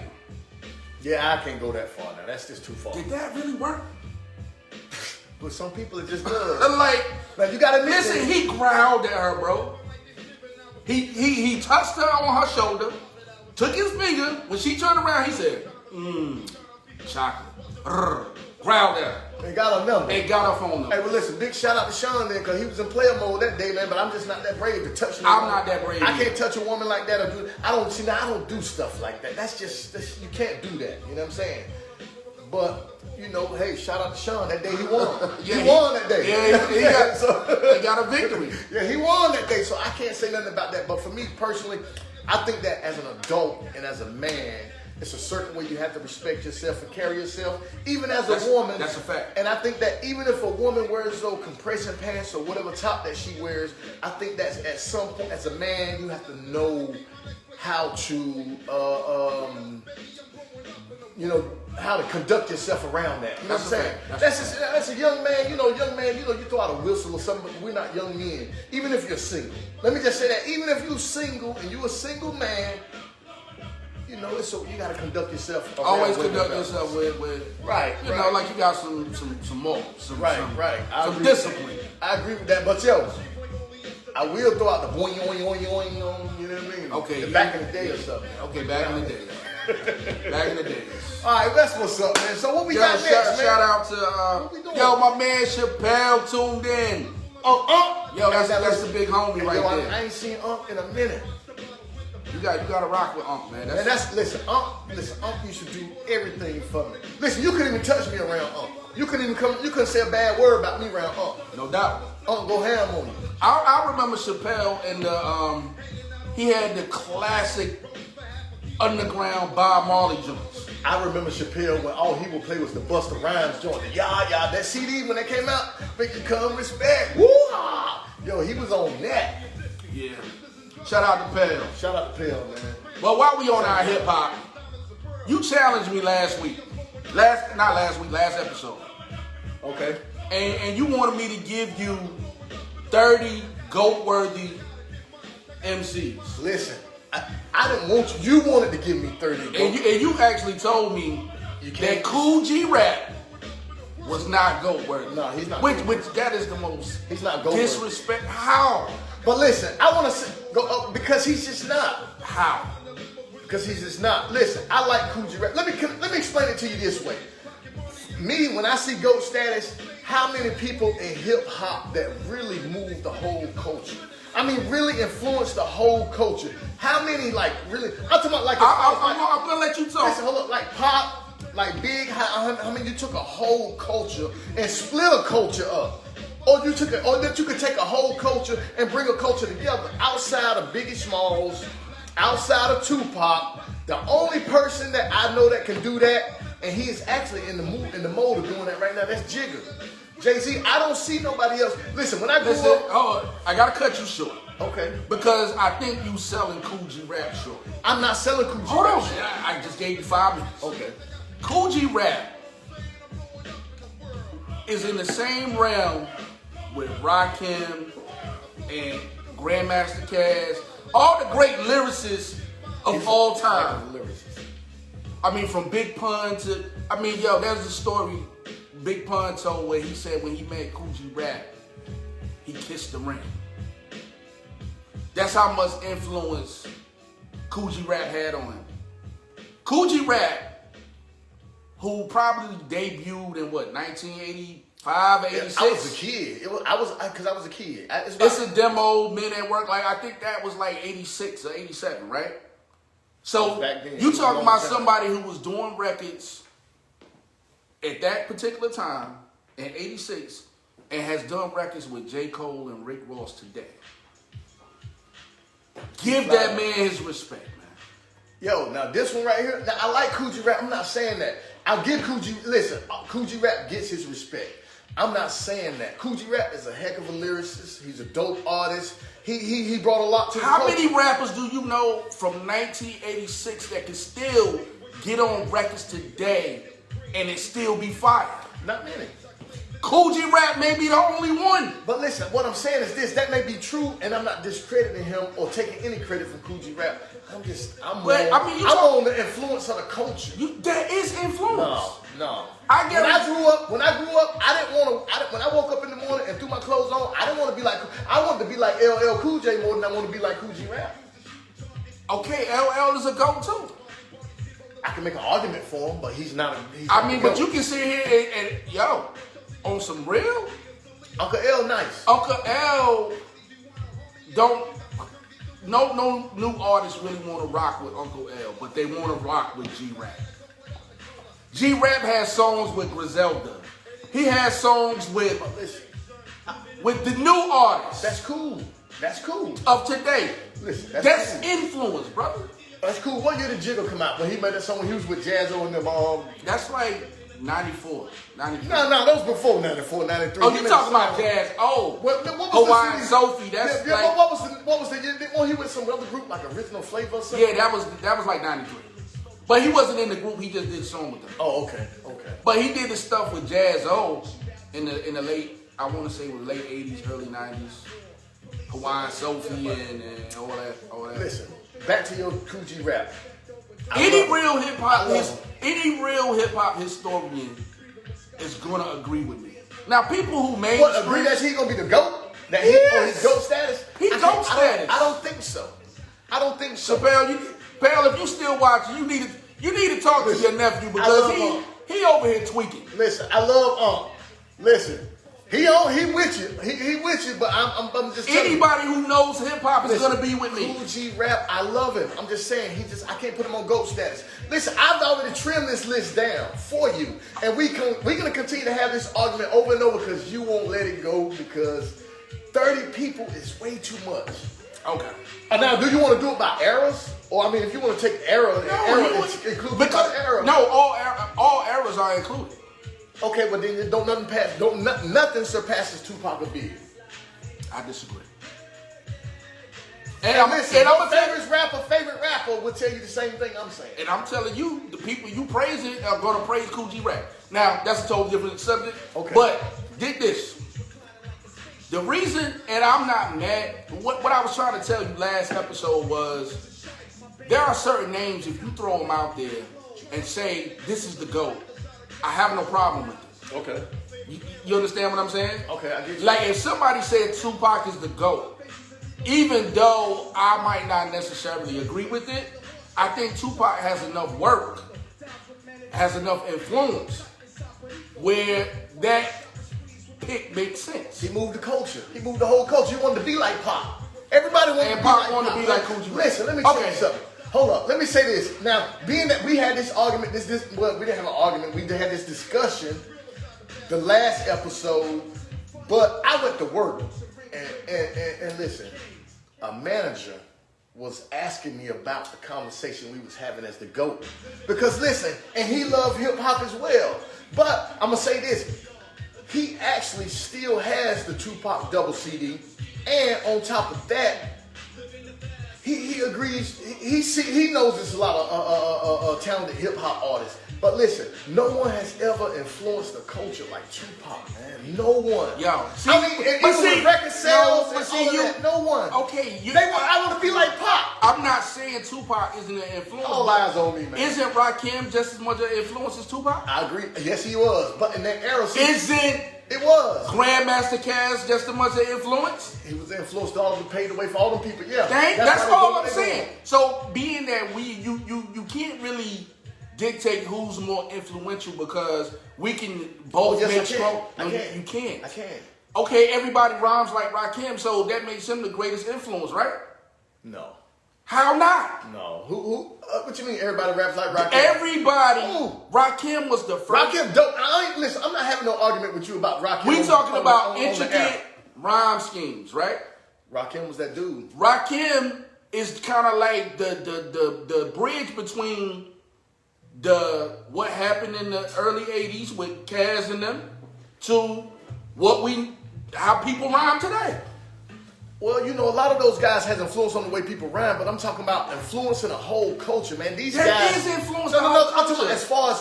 Yeah, I can't go that far now. That's just too far. Did that really work? With some people, it just does. Like, you gotta admit listen, he growled at her, bro. He touched her on her shoulder, took his finger. When she turned around, he said, chocolate. Growled at her. And got her number. And got her phone number. Hey, well, listen, big shout out to Sean then, because he was in player mode that day, man, but I'm just not that brave to touch her. I'm not that brave. I can't touch a woman like that. I don't do stuff like that. That's you can't do that. You know what I'm saying? But, hey, shout out to Sean. That day he won. Yeah, he won that day. Yeah, he got a victory. Yeah, he won that day, so I can't say nothing about that. But for me personally, I think that as an adult and as a man, it's a certain way you have to respect yourself and carry yourself, even as a woman. That's a fact. And I think that even if a woman wears those compression pants or whatever top that she wears, I think that's at some point, as a man, you have to know how to, how to conduct yourself around that. You know what I'm saying? That's a young man, you throw out a whistle or something, but we're not young men. Even if you're single. Let me just say that. Even if you're single and you're a single man, so you gotta conduct yourself. Always conduct yourself with right. Like you got some morals, some discipline. I agree with that, but I will throw out the boing, yoing, yoing, yoing, you know what I mean? Okay. Back in the day or something. Okay, back in the day. Back in the days. All right, that's what's up, man. So what we got next, man? Shout out to my man Chappelle tuned in. Yo, that's the big homie right there. I ain't seen in a minute. You gotta rock with man. Listen, used to do everything for me. Listen, you couldn't even touch me around You couldn't say a bad word about me around No doubt. Go ham on you. I remember Chappelle and he had the classic underground Bob Marley joints. I remember Chappelle when all he would play was the Busta Rhymes joint. The that CD when that came out, make you come respect. Woo-ah! Yo, he was on that. Yeah. Shout out to Pell. Shout out to Pell, man. Well, while we on our hip hop, you challenged me last episode. Okay. And you wanted me to give you 30 GOAT-worthy MCs. Listen, I didn't want you. You wanted to give me 30. And you actually told me that Kool G Rap was not GOAT-worthy. No, he's not. Which that is the most he's not disrespect. How? But listen, I want to go up because he's just not. How? Because he's just not. Listen, I like Kool G Rap. Let me explain it to you this way. Me, when I see GOAT status, how many people in hip hop that really move the whole culture? I mean, really influence the whole culture. How many, like, really? I'm talking about, like, I'm gonna let you talk. Listen, hold up, like Pop, like Big. How many you took a whole culture and split a culture up? Or that you could take a whole culture and bring a culture together outside of Biggie Smalls, outside of Tupac. The only person that I know that can do that, and he is actually in the mode of doing that right now, that's Jigga. Jay-Z, I don't see nobody else. Listen, when I grew up... I gotta cut you short. Okay. Because I think you selling Kool G Rap short. I'm not selling Kool G Hold Rap on, short. I just gave you 5 minutes. Okay. Kool G Rap is in the same realm with Rakim and Grandmaster Caz, all the great lyricists of all time. I mean, from Big Pun to, there's a story Big Pun told where he said when he met Kool G Rap, he kissed the ring. That's how much influence Kool G Rap had on him. Kool G Rap, who probably debuted in 1985, 86? I was a kid. Because I was a kid. It's a demo, Men at Work. Like, I think that was like 86 or 87, right? So you talking about somebody who was doing records at that particular time in 86 and has done records with J. Cole and Rick Ross today. Give that man his respect, man. Yo, now this one right here, now I like Kool G Rap. I'm not saying that. I'll give Kool G, listen, Kool G Rap gets his respect. I'm not saying that. Kool G Rap is a heck of a lyricist. He's a dope artist. He brought a lot to the culture. How many rappers do you know from 1986 that can still get on records today and it still be fire? Not many. Kool G Rap may be the only one. But listen, what I'm saying is this, that may be true, and I'm not discrediting him or taking any credit from Kool G Rap. I'm on the influence of the culture. There is influence. No. When I grew up, I didn't want to, when I woke up in the morning and threw my clothes on, I didn't want to be like, I wanted to be like LL Cool J more than I want to be like Kool G Rap. Okay, LL is a GOAT too. I can make an argument for him, but he's not. But you can sit here and on some real. Uncle L nice. Uncle L no new artists really want to rock with Uncle L, but they want to rock with G Rap. G Rap has songs with Griselda. He has songs with the new artists. That's cool. Of today. Listen, that's influence, brother. That's cool. What year did Jigga come out? When he made that song when he was with Jazzo and them That's like 94. No, that was before 94, 93. Oh, you talking about Jazz? Oh, what was Hawaiian Sophie. That's like what was the he with some other group like Original Flavor or something? Yeah, that was like 93. But he wasn't in the group. He just did a song with them. Oh, okay. But he did the stuff with Jazz in the late, I want to say, it was late 80s, early 90s. Hawaiian Sophie and all that. Listen, back to your Kool G Rap. Any real hip hop historian is gonna agree with me. Now, people who agree that he gonna be the GOAT? That his GOAT status? He GOAT status. I don't think so. So, Pal, if you still watching, you need to talk to your nephew because he over here tweaking. Listen, I love Listen, he with you. He with you, but I'm just telling anybody who knows hip hop is gonna be with me. Kool G Rap, I love him. I'm just saying I can't put him on GOAT status. Listen, I've already trimmed this list down for you, and we're gonna continue to have this argument over and over because you won't let it go because 30 people is way too much. Okay. Now, do you want to do it by eras? Or if you want to take include era. No, all eras are included. Okay, but then nothing surpasses Tupac or Big. I disagree. And favorite rapper will tell you the same thing I'm saying. And I'm telling you, the people you praising are going to praise Kool G Rap. Now, that's a totally different subject. Okay. But get this. The reason, and I'm not mad, what I was trying to tell you last episode was there are certain names, if you throw them out there and say, this is the GOAT, I have no problem with it. Okay. You understand what I'm saying? Okay, I get you. Like if somebody said Tupac is the GOAT, even though I might not necessarily agree with it, I think Tupac has enough work, has enough influence, where that pick makes sense. He moved the culture. He moved the whole culture. He wanted to be like Pop. Everybody wanted to be like Kool G Rap. Listen, let me tell you something. Hold up. Let me say this. Now, being that we had this argument, well, we didn't have an argument. We had this discussion the last episode, but I went to work and listen, a manager was asking me about the conversation we was having as the GOAT. Because listen, and he loved hip hop as well. But I'm gonna say this, he actually still has the Tupac double CD, and on top of that, he agrees. He knows there's a lot of talented hip hop artists. But listen, no one has ever influenced the culture like Tupac, man. No one. Yo, see, I mean, even with record sales and all of that, no one. Okay, I want to be like Pop. I'm not saying Tupac isn't an influence. All eyes on me, man. Isn't Rakim just as much an influence as Tupac? I agree. Yes, he was. But in that era, It was. Grandmaster Caz just as much an influence? He was influenced all the paid away for all the people. Yeah. That's all I'm saying. So being that you can't really dictate who's more influential because we can both make strong. No, you can't. I can't. Okay, everybody rhymes like Rakim, so that makes him the greatest influence, right? No. How not? No. Who? What you mean? Everybody raps like Rakim? Everybody. Ooh. Rakim was the first. Rakim dope. Listen, I'm not having no argument with you about Rakim. We talking about intricate rhyme schemes, right? Rakim was that dude. Rakim is kind of like the bridge between what happened in the early 80s with Caz and them to how people rhyme today. Well, you know, a lot of those guys has influence on the way people rhyme, but I'm talking about influencing the whole culture, man. These guys. There is influence. No. I'm talking about as far as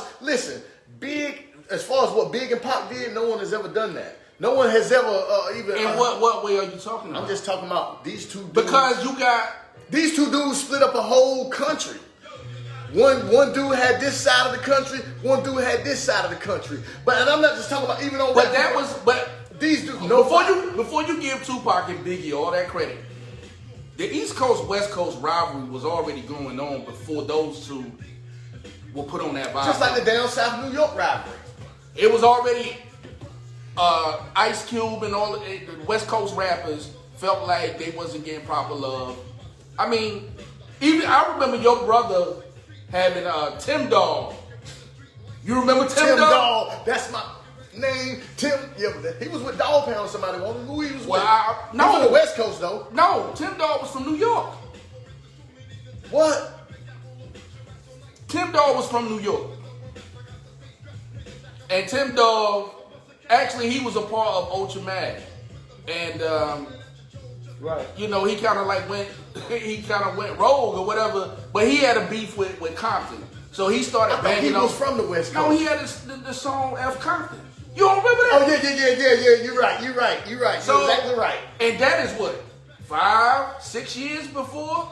what Big and Pop did, no one has ever done that. No one has ever even. In what way are you talking about? I'm just talking about these two dudes. Because you got these two dudes split up a whole country. One dude had this side of the country, one dude had this side of the country. And I'm not just talking about even on. These dudes. Before you give Tupac and Biggie all that credit, the East Coast West Coast rivalry was already going on before those two were put on that vibe. Just like the down South New York rivalry. It was already Ice Cube and all the West Coast rappers felt like they wasn't getting proper love. I mean, I remember your brother having Tim Dog. You remember Tim Dog? That's my name. Tim. Yeah, he was with Dog Pound. Somebody wanted who he was with. No, he was on the West Coast though. No, Tim Dog was from New York. What? Tim Dog was from New York, and Tim Dog actually he was a part of Ultra Mag, and right. You know he kind of went rogue or whatever, but he had a beef with Compton, so he started banging on. He was from the West Coast. No, he had the song F Compton. You don't remember that? Oh yeah. You're right. So, you're exactly right. And that is what 5-6 years before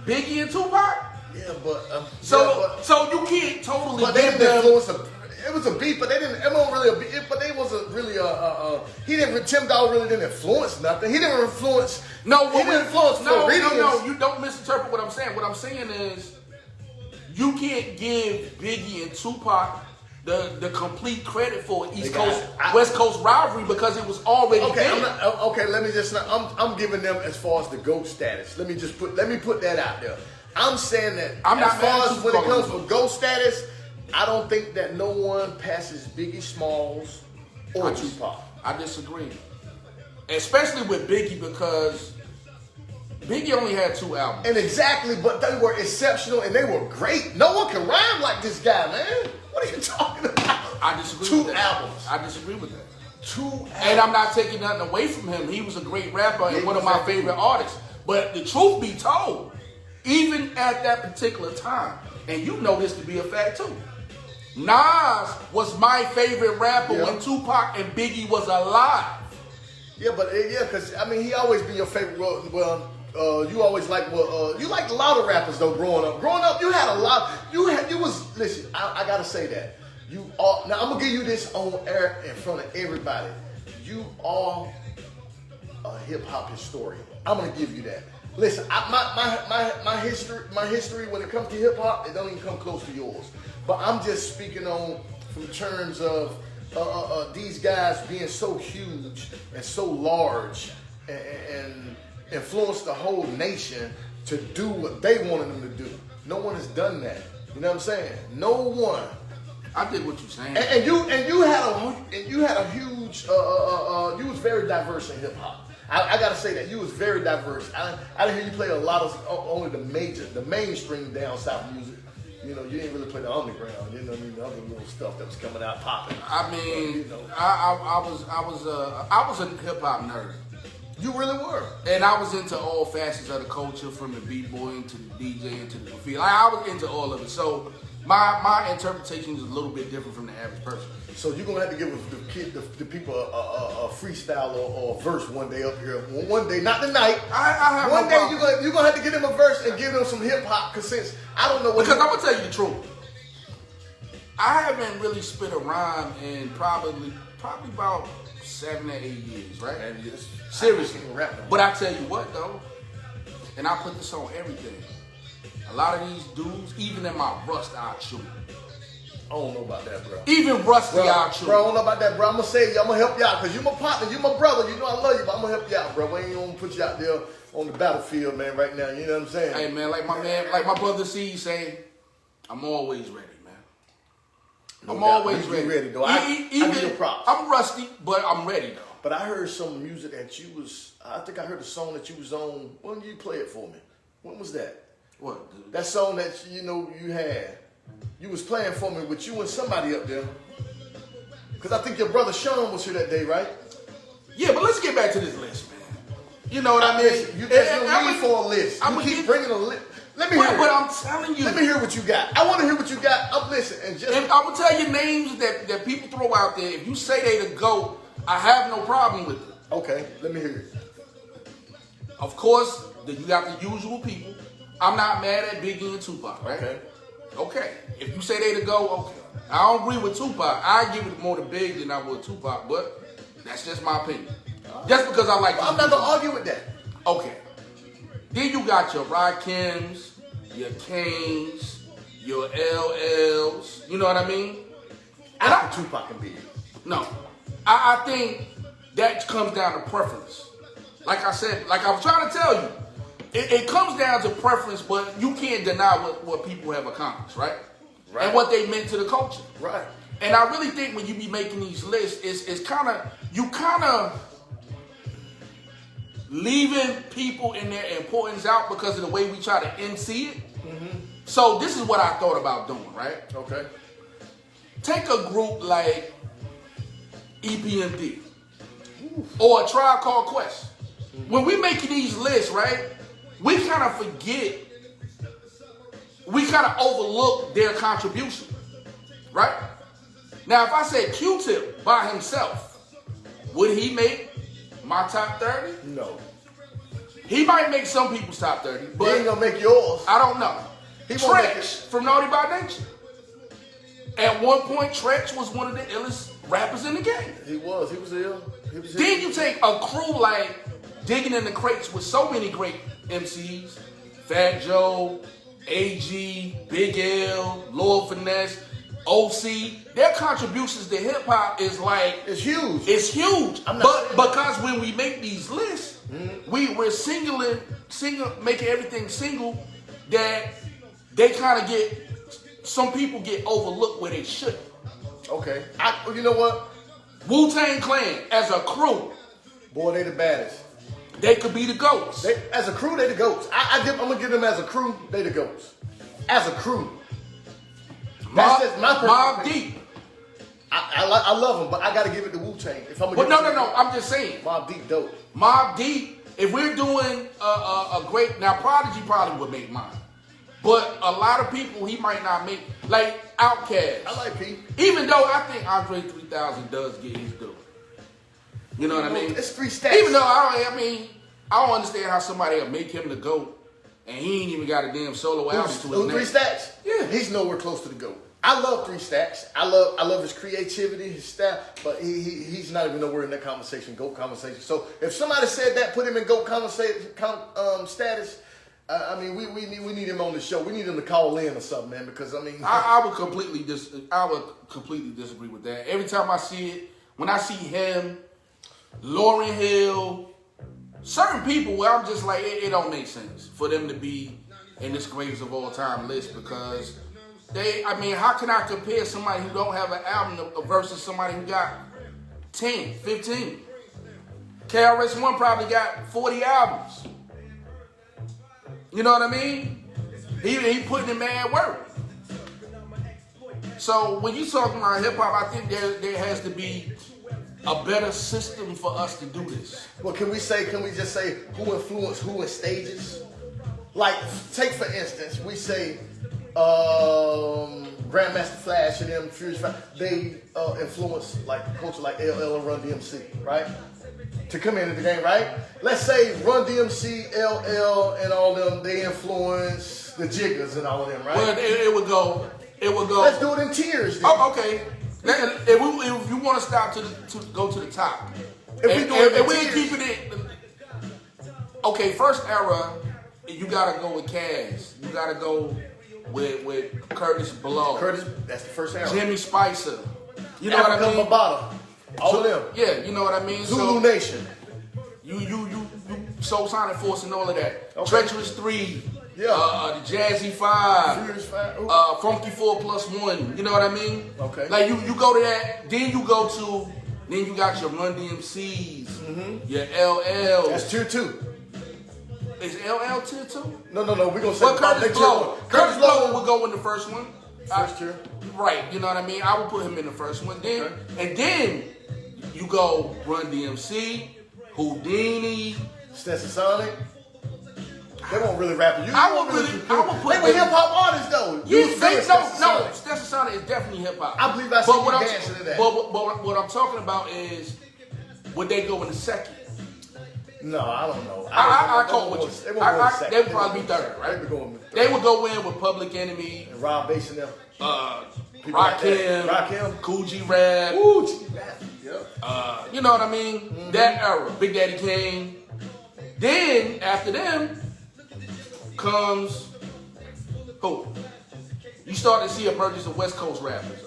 Biggie and Tupac. Yeah, but so you can't totally. But they didn't influence them. It was a beef, but they didn't. It wasn't really a beef. But they wasn't really He didn't. Tim Dog really didn't influence nothing. He didn't influence. No, you don't misinterpret what I'm saying. What I'm saying is, you can't give Biggie and Tupac the complete credit for East Coast West Coast rivalry because it was already there. Let me just. I'm giving them as far as the GOAT status. Let me put that out there. I'm saying that as far as when it comes to GOAT status, I don't think that no one passes Biggie Smalls or Tupac. I disagree. Especially with Biggie because Biggie only had 2 albums. And exactly, but they were exceptional and they were great. No one can rhyme like this guy, man. What are you talking about? I disagree with that. 2 albums. I disagree with that. 2 albums. And I'm not taking nothing away from him. He was a great rapper and one of my favorite artists. But the truth be told, even at that particular time, and you know this to be a fact too, Nas was my favorite rapper when Tupac and Biggie was alive. Yeah, because I mean, he always be your favorite. Well, you always you liked a lot of rappers though. Growing up, you had a lot. Listen. I gotta say that now I'm gonna give you this on air in front of everybody. You are a hip hop historian. I'm gonna give you that. Listen, my history when it comes to hip hop, it don't even come close to yours. But I'm just speaking on from terms of these guys being so huge and so large and influenced the whole nation to do what they wanted them to do. No one has done that. You know what I'm saying? No one. I did what you're saying. And you had a huge. You was very diverse in hip hop. I gotta say that you was very diverse. I didn't hear you play a lot of only the mainstream down south music. You know, you didn't really play the underground. You know what I mean? The other little stuff that was coming out popping. I mean, you know. I was a hip hop nerd. You really were. And I was into all facets of the culture, from the b-boying to the DJing to the graffiti. I was into all of it. So my interpretation is a little bit different from the average person. So you're gonna have to give the people a freestyle or a verse one day up here. One day, not tonight. I have one no day problem. you're gonna have to give them a verse and give them some hip hop. Cause since I don't know what. Because I'm gonna tell you the truth. I haven't really spit a rhyme in probably about 7 or 8 years, right? Man, yes. Seriously. Rap. But I tell you what though, and I put this on everything. A lot of these dudes, even in my rust, I chew. I don't know about that, bro. Even rusty, I chew. Bro, I don't know about that, bro. I'm gonna say, I'm gonna help you out because you my partner, you my brother. You know I love you, but I'm gonna help you out, bro. We ain't gonna put you out there on the battlefield, man, right now. You know what I'm saying? Hey, man, like my brother C say, I'm always ready, man. I'm always ready. Though. I give you props. I'm rusty, but I'm ready, though. But I heard some music that you was, I think I heard the song that you was on. When did you play it for me? When was that? What? Dude? That song that, you had. You was playing for me with you and somebody up there. Because I think your brother Sean was here that day, right? Yeah, but let's get back to this list, man. You know what I mean? You there's no need for a list. You keep bringing a list. Let me hear it. But I'm telling you. Let me hear what you got. I want to hear what you got. I'm listening. And I'm going to tell you names that people throw out there. If you say they the GOAT, I have no problem with it. Okay, let me hear it. Of course, you got the usual people. I'm not mad at Biggie and Tupac, right? Okay. If you say they the GOAT, okay. I don't agree with Tupac. I give it more to Big than I would Tupac, but that's just my opinion. Just because I like. I'm not gonna argue with that. Okay. Then you got your Rakims, your Kanes, your LLs. You know what I mean? And After Tupac and Big. No, I think that comes down to preference. Like I said, like I was trying to tell you, it comes down to preference, but you can't deny what people have accomplished, right? Right. And what they meant to the culture. Right. And I really think when you be making these lists, it's kind of leaving people in their importance out because of the way we try to MC it. Mm-hmm. So this is what I thought about doing, right? Okay. Take a group like EPMD or a Tribe Called Quest. When we making these lists, right, we kind of forget, we kind of overlook their contribution, right? Now, if I said Q-Tip by himself, would he make my top 30? No. He might make some people's top 30, but he ain't gonna make yours. I don't know. He won't make it. Tretch from Naughty by Nature. At one point, Tretch was one of the illest rappers in the game. He was ill. Then you take a crew like Digging in the Crates with so many great MCs, Fat Joe, AG, Big L, Lord Finesse, OC. Their contributions to hip hop is like it's huge. It's huge. But because when we make these lists, we're making everything single, that they kind of get, some people get overlooked where they shouldn't. Okay. You know what? Wu-Tang Clan as a crew, boy, they the baddest. They could be the GOATs. As a crew, they the GOATs. I'm gonna give them as a crew, they the GOATs. As a crew. That's just my personal Mobb opinion. Deep. I love them, but I gotta give it to Wu-Tang. If I'm But no. I'm just saying. Mobb Deep dope. Mobb Deep. If we're doing a great, now Prodigy probably would make mine, but a lot of people he might not make, like Outkast. I like P. Even though I think Andre 3000 does get his due. You know what I mean? It's 3 stats. Even though I don't understand how somebody will make him the GOAT and he ain't even got a damn solo album to his name. 3 stats? Yeah. He's nowhere close to the GOAT. I love 3 Stacks. I love his creativity, his style, but he's not even nowhere in that conversation, GOAT conversation. So if somebody said that, put him in GOAT conversation status. I mean, we need him on the show. We need him to call in or something, man. Because I mean, I would completely disagree with that. Every time I see it, when I see him, Lauryn Hill, certain people where I'm just like, it don't make sense for them to be in this greatest of all time list because how can I compare somebody who don't have an album versus somebody who got 10, 15? KRS-One probably got 40 albums. You know what I mean? He putting in mad work. So when you talking about hip hop, I think there has to be a better system for us to do this. Well, can we just say who influenced who in stages? Like, take for instance, we say Grandmaster Flash and them, Furious Five, they influence like culture like LL and Run DMC, right? To come into the game, right? Let's say Run DMC, LL, and all them, they influence the Jiggers and all of them, right? Well, it would go. Let's do it in tiers. Then. Oh, okay. If you want to stop to go to the top, if we keep it in, okay, first era, you gotta go with Cass. You gotta go with Curtis Blow. That's the first era. Jimmy Spicer. You know Africa what I mean? Bambaataa. All of them. Yeah, you know what I mean. Zulu Nation. You Soul Sonic Force and all of that. Okay. Treacherous 3. Yeah. The Jazzy 5. Furious 5. Funky 4+1. You know what I mean? Okay. Like you go to that, then you got your Run DMCs, your LL. That's tier 2. Is LL tier 2? No. We're gonna say Curtis Blow. Curtis Blow would go in the first one. First tier. Right, you know what I mean? I would put him in the first one. Then and then you go Run DMC, Houdini, Stetson Sonic. They won't really rap. I would put They were hip hop artists though. Stetson Sonic is definitely hip hop. I believe I see you dancing to that. But what I'm talking about is would they go in the second? No, I don't know. I call what you. They would probably be third, right? They would go in with Public Enemy, and Rob Bass and them. Rakim, Kool G Rap. Kool G Rap. Yep. You know what I mean? That era, Big Daddy Kane. Then after them comes who? You start to see emergence of West Coast rappers.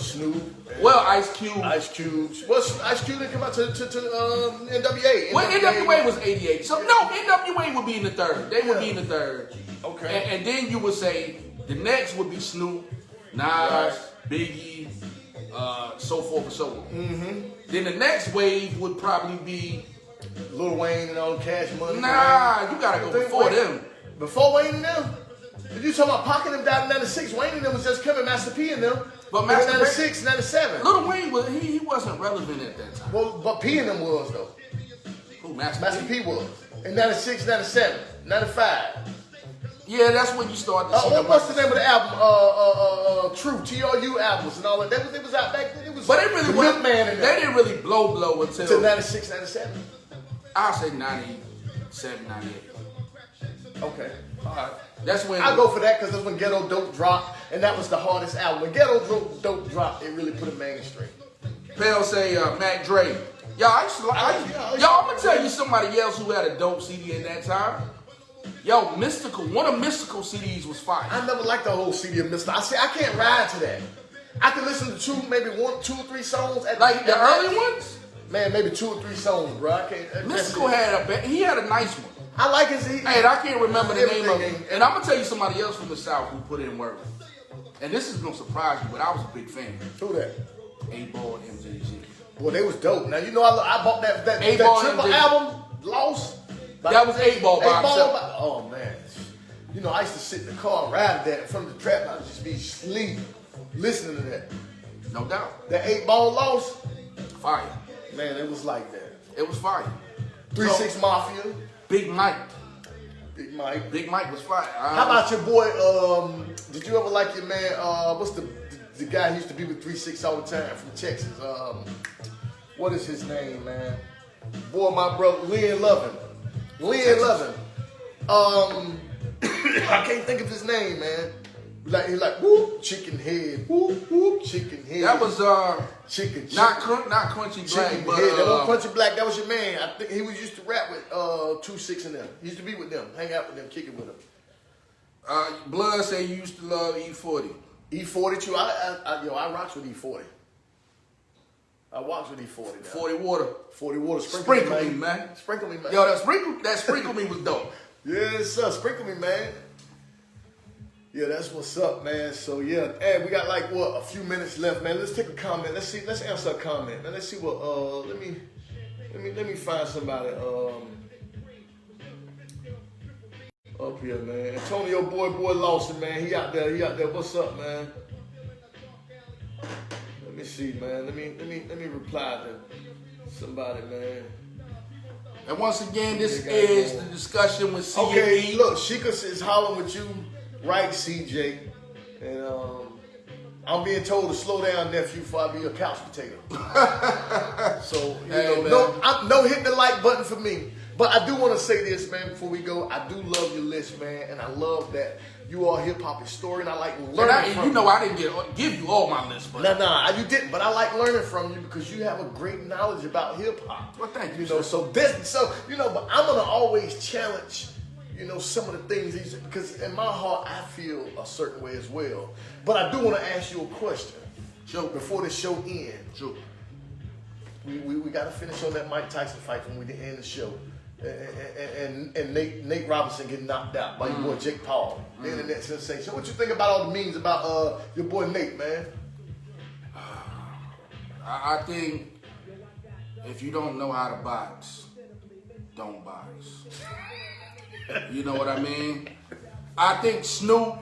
Snoop? Well, Ice Cube. Ice Cube. Well, Ice Cube didn't come out to NWA. Well, NWA was 88. So, no, NWA would be in the third. They would be in the third. Okay. And then you would say the next would be Snoop, Nas, Biggie, so forth and so on. Then the next wave would probably be Lil Wayne and all Cash Money. Nah, you gotta go before them. Before Wayne and them? If you talking about Pac and them died in 96, Wayne and them was just coming, Master P and them. But Master 96, 97. Lil Wayne, he wasn't relevant at that time. Well, but P and them was though. Who, Master P was. In 96, 97, 95. Yeah, that's when you started to see what's the name of the album? True, TRU albums and all that. They was out back then. It was but they really wasn't. They didn't really blow until 96, 97. I'll say 97, 98. Okay, all right. That's when I go for that because that's when Ghetto Dope dropped, and that was the hardest album. When Ghetto Dope dropped, it really put it mainstream. Pell say Mac Dre. I'm gonna tell you somebody else who had a dope CD at that time. Yo, Mystical. One of Mystical CDs was fire. I never liked the whole CD of Mystical. I can't ride to that. I can listen to two or three songs at like the early ones. Man, maybe 2 or 3 songs, bro. I can't. Mystical had a nice one. I like his. Hey, I can't remember the name of it. And I'm gonna tell you somebody else from the South who put in work. And this is gonna surprise you, but I was a big fan. Who that? 8-Ball and MJG. Well, they was dope. Now you know I bought that triple album, Lost. That was 8-Ball by himself. Oh man, you know I used to sit in the car and ride that from the trap. I would just be sleeping, listening to that. No doubt. That 8-Ball Lost. Fire. Man, it was like that. It was fire. 3-6 Mafia. Big Mike. Big Mike. Big Mike was fire. How about your boy? Did you ever like your man? What's the guy who used to be with 3-6 all the time from Texas? What is his name, man? Boy, my brother, Lynn Lovin. I can't think of his name, man. He like whoop chicken head, whoop whoop chicken head. That was chicken. not crunchy black, Chicken but head. That was Crunchy Black. That was your man. I think he was used to rap with 2-6 and them. He used to be with them, hang out with them, kick it with them. Blood say you used to love E40. E40 too. I rocks with E40. I walks with E40 now. 40 water. 40 water. Sprinkle me, man. Sprinkle me, man. Yo, that sprinkle me was dope. Yes, sir. Sprinkle me, man. Yeah, that's what's up, man. So yeah, hey, we got like a few minutes left, man. Let's take a comment. Let's answer a comment, man. Let's see what let me find somebody up here, man. Antonio boy Lawson, man. He out there. What's up, man? Let me see, man. Let me reply to somebody, man. And once again, this is the discussion with CME. Okay, look, Sheikah is hollering with you, right, CJ? And I'm being told to slow down, nephew, before I be a couch potato. So, no hit the like button for me. But I do want to say this, man, before we go. I do love your list, man, and I love that you are a hip-hop historian. I like learning from you. I didn't give you all my list, but Nah, you didn't. But I like learning from you because you have a great knowledge about hip-hop. Well, thank you. But I'm gonna always challenge, some of the things because in my heart I feel a certain way as well. But I do want to ask you a question. Sure. Before the show ends. Sure. We got to finish on that Mike Tyson fight when we end the show. And Nate Robinson getting knocked out by your boy Jake Paul, the internet sensation. What you think about all the memes about your boy Nate, man? I think if you don't know how to box, don't box. You know what I mean? I think Snoop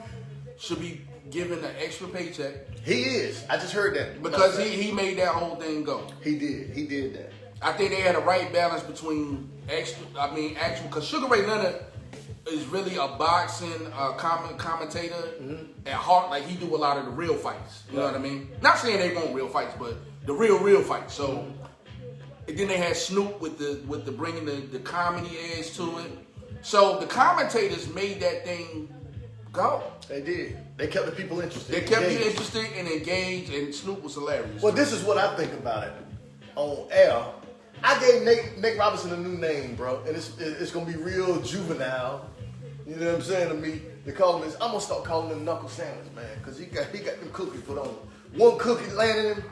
should be given an extra paycheck. He is. I just heard that. Because he made that whole thing go. He did that. I think they had a right balance between actual, because Sugar Ray Leonard is really a boxing commentator at heart. Like, he do a lot of the real fights. You know what I mean? Not saying they want real fights, but the real fights. So, and then they had Snoop with the bringing the comedy edge to it. So the commentators made that thing go. They did. They kept the people interested. They kept you interested and engaged, and Snoop was hilarious. Well, this is what I think about it. On air, I gave Nate Robinson a new name, bro, and it's gonna be real juvenile. You know what I'm saying to me? They call him this. I'm gonna start calling him Knuckle Sandwich, man, because he got them cookies put on him. One cookie landed him.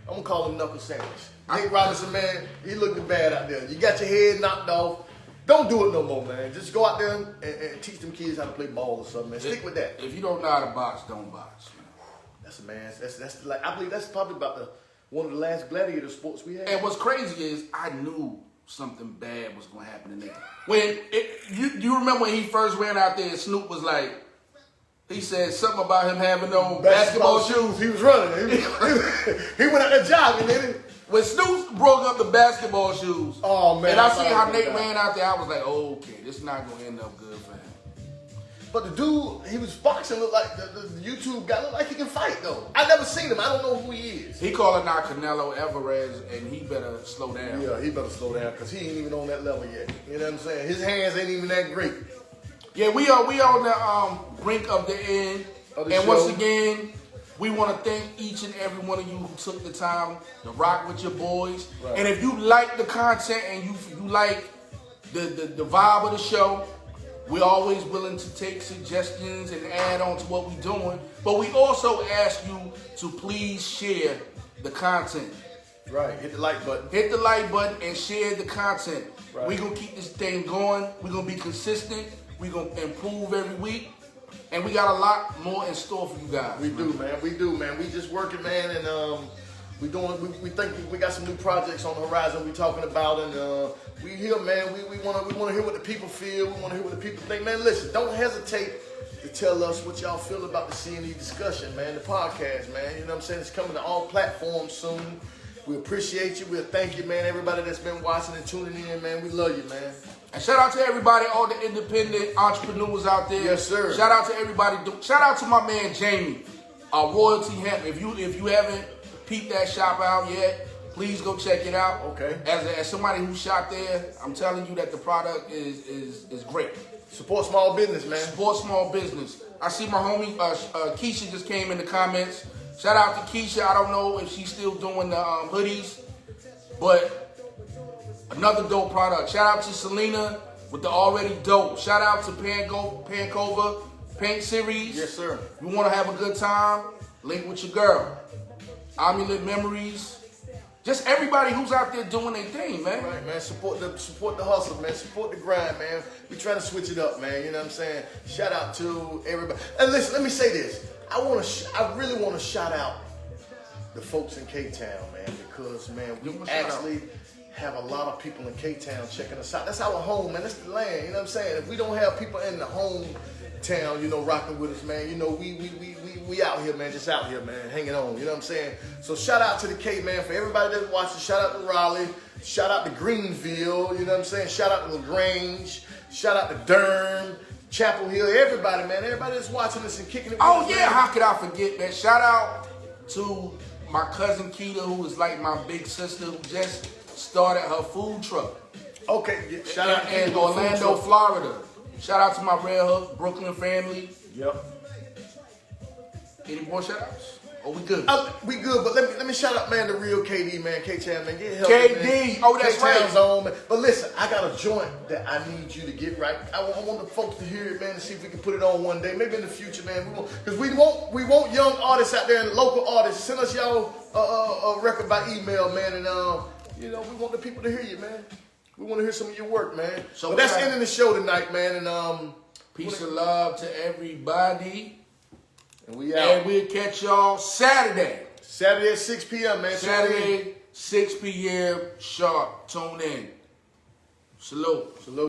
I'm gonna call him Knuckle Sandwich. Nate Robinson, man, he looking bad out there. You got your head knocked off. Don't do it no more, man. Just go out there and teach them kids how to play ball or something, man. Stick with that. If you don't know how to box, don't box, man. That's like, I believe that's probably about one of the last gladiator sports we had. And what's crazy is I knew something bad was gonna happen to Nate. When you remember when he first ran out there, and Snoop was like, he said something about him having no basketball shoes. He was running. He went out there jogging, didn't he? When Snoop broke up the basketball shoes, oh man! And I see how Nate ran out there, I was like, oh, okay, this is not gonna end up good for him. But the dude, he was boxing, looked like the YouTube guy looked like he can fight though. I never seen him. I don't know who he is. He calling out Canelo Alvarez, and he better slow down. Yeah, he better slow down because he ain't even on that level yet. You know what I'm saying? His hands ain't even that great. Yeah, we on the brink of the end, and once again, we want to thank each and every one of you who took the time to rock with your boys. Right. And if you like the content and you like the vibe of the show, we're always willing to take suggestions and add on to what we're doing. But we also ask you to please share the content. Right, hit the like button. Hit the like button and share the content. Right. We're going to keep this thing going. We're going to be consistent. We're going to improve every week. And we got a lot more in store for you guys. We do, man. We just working, man, and we think we got some new projects on the horizon we talking about, and we here, man. We want to hear what the people feel. We want to hear what the people think, man. Listen, don't hesitate to tell us what y'all feel about the C&E discussion, man. The podcast, man. You know what I'm saying? It's coming to all platforms soon. We appreciate you. We'll thank you, man. Everybody that's been watching and tuning in, man. We love you, man. And shout out to everybody, all the independent entrepreneurs out there. Yes, sir. Shout out to everybody. Shout out to my man Jamie, Royalty Hemp. If you haven't peeped that shop out yet, please go check it out. Okay. As somebody who shot there, I'm telling you that the product is great. Support small business, man. Support small business. I see my homie Keisha just came in the comments. Shout out to Keisha. I don't know if she's still doing the hoodies, but another dope product. Shout out to Selena with the already dope. Shout out to Pankova Paint Series. Yes, sir. You want to have a good time? Link with your girl. Amulet Memories. Just everybody who's out there doing their thing, man. Right, man. Support the hustle, man. Support the grind, man. We trying to switch it up, man. You know what I'm saying? Shout out to everybody. And listen, let me say this. I really want to shout out the folks in K-Town, man, because man, we actually have a lot of people in K-Town checking us out. That's our home, man. That's the land. You know what I'm saying? If we don't have people in the hometown, you know, rocking with us, man, you know, we out here, man, just out here, man, hanging on. You know what I'm saying? So shout out to the K, man, for everybody that's watching. Shout out to Raleigh. Shout out to Greenville. You know what I'm saying? Shout out to LaGrange. Shout out to Durham, Chapel Hill. Everybody, man. Everybody that's watching us and kicking it. Oh, with us, yeah. man. How could I forget, man? Shout out to my cousin Keita, who is like my big sister, who just started her food truck. Okay. Yeah, shout out to in Keita, Orlando, food truck. Florida. Shout out to my Red Hook, Brooklyn family. Yep. Any more shout outs? Oh, we good. We good, but let me shout out, man, the real KD, man, K-Town, man, get help, KD, man. oh, that's K-Town's right. on, man. But listen, I got a joint that I need you to get right. I want the folks to hear it, man, and see if we can put it on one day, maybe in the future, man. Because we want young artists out there and local artists. Send us y'all a record by email, man, and you know, we want the people to hear you, man. We want to hear some of your work, man. So that's ending the show tonight, man, and peace and love to everybody. And we out. And we'll catch y'all Saturday. Saturday at 6 p.m., man. Saturday, 6 p.m. sharp. Tune in. Salute. Salute.